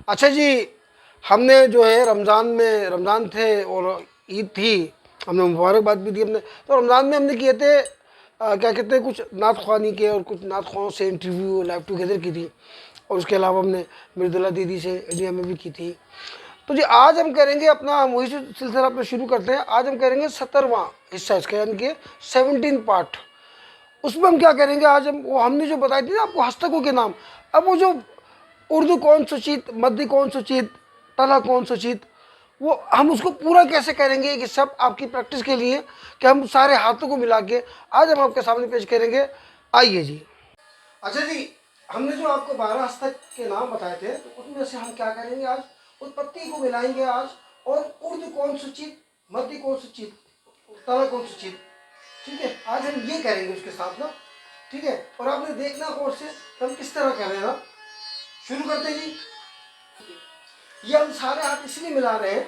अच्छा जी, हमने जो है रमज़ान थे और ईद थी, हमने मुबारकबाद भी दी हमने। तो रमज़ान में हमने किए थे क्या कहते हैं, कुछ नात ख़्वानी के और कुछ नात ख़्वानों से इंटरव्यू लाइव टुगेदर की थी, और उसके अलावा हमने मृदुला दीदी से इंडिया में भी की थी। तो जी आज हम करेंगे अपना वही सिलसिला अपना शुरू करते हैं। आज हम करेंगे 17वां हिस्सा इसका, यानी कि 17 पार्ट। उसमें हम क्या करेंगे, आज हम वो हमने जो बताई थी ना आपको हस्तकों के नाम, अब वो जो उर्दू कौन सुचित, मध्य कौन सुचित, तला कौन सुचित, वो हम उसको पूरा कैसे करेंगे, कि सब आपकी प्रैक्टिस के लिए कि हम सारे हाथों को मिला के आज हम आपके सामने पेश करेंगे। आइए जी। अच्छा जी, हमने जो आपको 12 हस्तक के नाम बताए थे, तो उसमें से हम क्या करेंगे, आज उत्पत्ति को मिलाएंगे आज, और उर्दू कौन सुचित, मध्य कौन सुचित, तला कौन सुचित, ठीक है। आज हम ये करेंगे उसके साथ ना, ठीक है। और आपने देखना कोर्स से हम किस तरह कर रहे हैं ना। शुरू करते हैं जी। ये हम सारे हाथ इसलिए मिला रहे हैं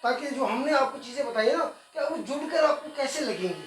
ताकि जो हमने आपको चीज़ें बताई है ना, कि वो जुड़कर आपको कैसे लगेंगी,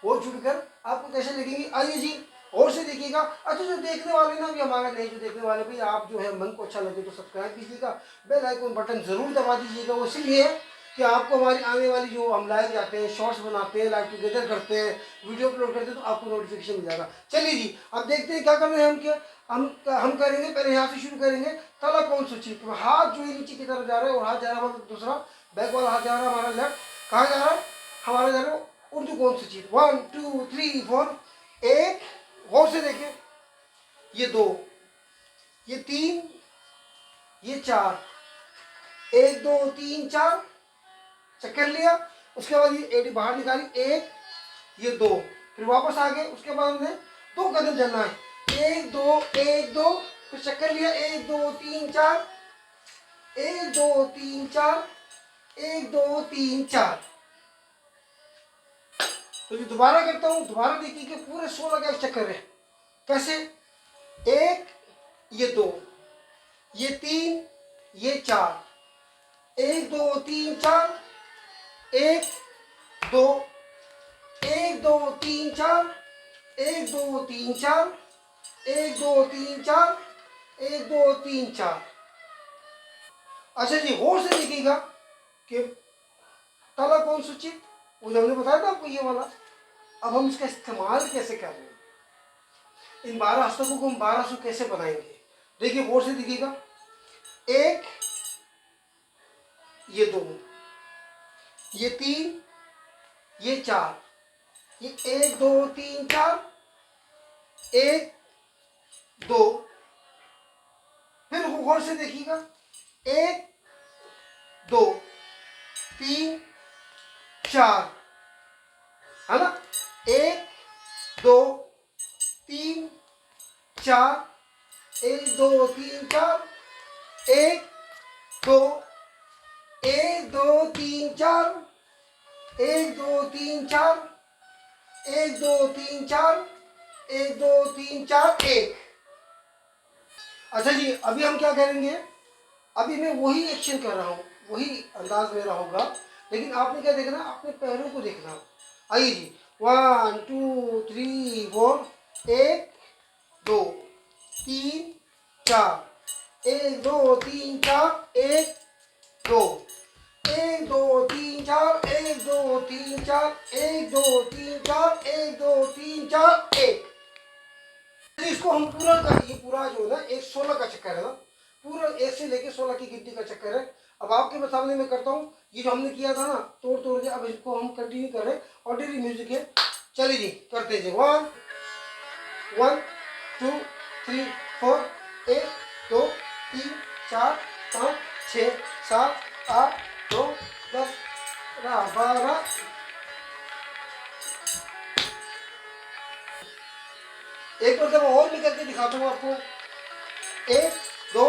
वो जुड़कर आपको कैसे लगेंगी। आइए जी, और से देखिएगा। अच्छा, जो देखने वाले ना भी हमारा नहीं, जो देखने वाले भाई, आप जो है मन को अच्छा लगे तो सब्सक्राइब कीजिएगा, बेल आइकन बटन ज़रूर दबा दीजिएगा। वो इसलिए है कि आपको हमारी आने वाली जो हम लाइव जाते हैं, शॉर्ट्स बनाते हैं, लाइव टुगेदर करते हैं, वीडियो अपलोड करते हैं, तो आपको नोटिफिकेशन मिल जाएगा। चलिए जी, अब देखते हैं क्या कर रहे हैं हम। क्या हम करेंगे, पहले यहाँ से शुरू करेंगे। तला कौन सूची, तो हाथ जो है नीचे की तरफ जा रहा है, और हाथ जा रहा है हमारा दूसरा, बैक वाला हाथ जा रहा है हमारा लेफ्ट। कहाँ जा रहा है हमारा, जा रहा है उर्दू कौन सूची। 1 2 3 4। एक, गौर से देखिए, ये 2, ये 3, ये 4, 1 2 3 4, चेक कर लिया। उसके बाद ये एडी बाहर निकाली, 1, ये 2, फिर वापस आ गए। उसके बाद हमने 2 कदम चलना है, 1 2 1 2, फिर चेक कर लिया, 1 2 3 4, 1 2 3 4, 1 2 3 4। तो ये दोबारा करता हूँ, दोबारा देखिए कि पूरे 16 का चक्कर है। कैसे, 1, ये 2, ये 3, ये 4, 1 2 3 4, 1 2, 1 2 3 4, 1 2 3 4, 1 2 3 4, 1 2 3 4। अच्छा जी, गौर से देखिएगा कि तला कौन सूचित, वो जो हमने बताया था आपको ये वाला। अब हम इसका इस्तेमाल कैसे कर रहे हैं, इन 12 हस्तकों को हम 1200 कैसे बनाएंगे। देखिए गौर से देखिएगा, 1, ये 2, ये 3, ये 4, ये 1 2 3 4, 1 2, फिर गौर से देखिएगा, 1 2 3 4, है ना, 1 2 3 4, 1 2 3 4, 1 2, 1 2 3 4, 1 2 3 4, 1 2 3 4, 1 2 3 4 1। अच्छा जी, अभी हम क्या करेंगे, अभी मैं वही एक्शन कर रहा हूँ, वही अंदाज मेरा होगा, लेकिन आपने क्या देखना, अपने पैरों को देखना। आइए जी, 1 2 3 4, 1 2 3 4, 1 2 3 4, 1 2, 1 2 3 4, 1 2 3 4, 1 2 3 4, 1 2 3 4 1। इसको हम पूरा का, ये पूरा जो है ना, एक 16 का चक्कर है ना, पूरा 1 से लेके 16 की गिनती का चक्कर है। अब आपके सामने मैं करता हूँ, ये जो हमने किया था ना, तोड़ तोड़ के, अब इसको हम कंटिन्यू कर रहे हैं। ऑर्डिनरी म्यूजिक है, चलिए जी करते जी। 1 1 2 3 4, 1 2 3 4 5 6 7 8 9 10 12। एक बार जब और भी करके दिखाता हूँ आपको, 1 2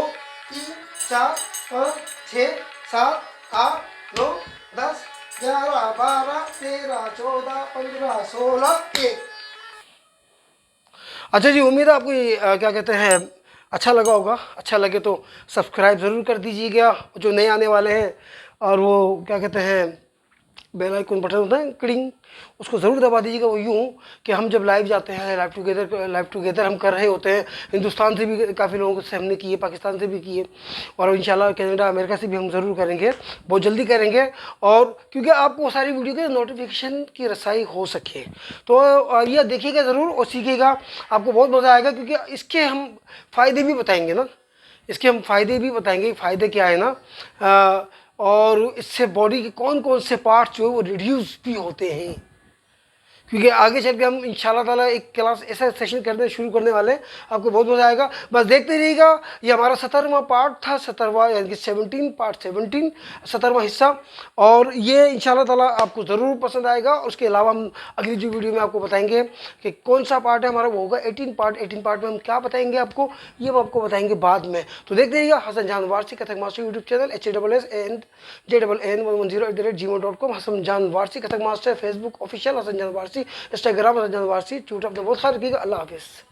3 4 5 6 7 8 9 10 11 12 13 14 15 16 1। अच्छा जी, उम्मीद है आपको ये क्या कहते हैं अच्छा लगा होगा। अच्छा लगे तो सब्सक्राइब ज़रूर कर दीजिएगा जो नए आने वाले हैं, और वो क्या कहते हैं बेल आइकन बटन होता है क्लिंग, उसको ज़रूर दबा दीजिएगा। वो यूँ कि हम जब लाइव जाते हैं, लाइव टुगेदर हम कर रहे होते हैं, हिंदुस्तान से भी काफ़ी लोगों से हमने किए, पाकिस्तान से भी किए, और इंशाल्लाह कनाडा अमेरिका से भी हम ज़रूर करेंगे, बहुत जल्दी करेंगे। और क्योंकि आपको सारी वीडियो के नोटिफिकेशन की रसाई हो सके, तो यह देखिएगा ज़रूर और सीखिएगा, आपको बहुत मज़ा आएगा। क्योंकि इसके हम फ़ायदे भी बताएंगे ना, इसके हम फ़ायदे भी बताएंगे, फ़ायदे क्या है ना, और इससे बॉडी के कौन कौन से पार्ट्स जो है वो रिड्यूस भी होते हैं। क्योंकि आगे चल के हम इंशाल्लाह ताला एक क्लास ऐसा सेशन करने शुरू करने वाले हैं, आपको बहुत मज़ा आएगा। बस देखते रहिएगा। ये हमारा 17वां पार्ट था, 17वां यानी कि 17वां हिस्सा, और ये इंशाल्लाह ताला आपको ज़रूर पसंद आएगा। उसके अलावा हम अगली जो वीडियो में आपको बताएंगे कि कौन सा पार्ट है हमारा, वो होगा 18 पार्ट में हम क्या बताएंगे आपको, ये हम आपको बताएंगे बाद में। तो देखते रहिएगा Hassan Jan Warsi Kathak master YouTube channel HASSANJAN10@gmail.com, Hassan Jan Warsi Kathak master, Facebook official Hassan Jan Warsi, Instagram Hasan Jan Warsi, Twitter पर बहुत सारे रखिएगा। अल्लाह हाफिज़।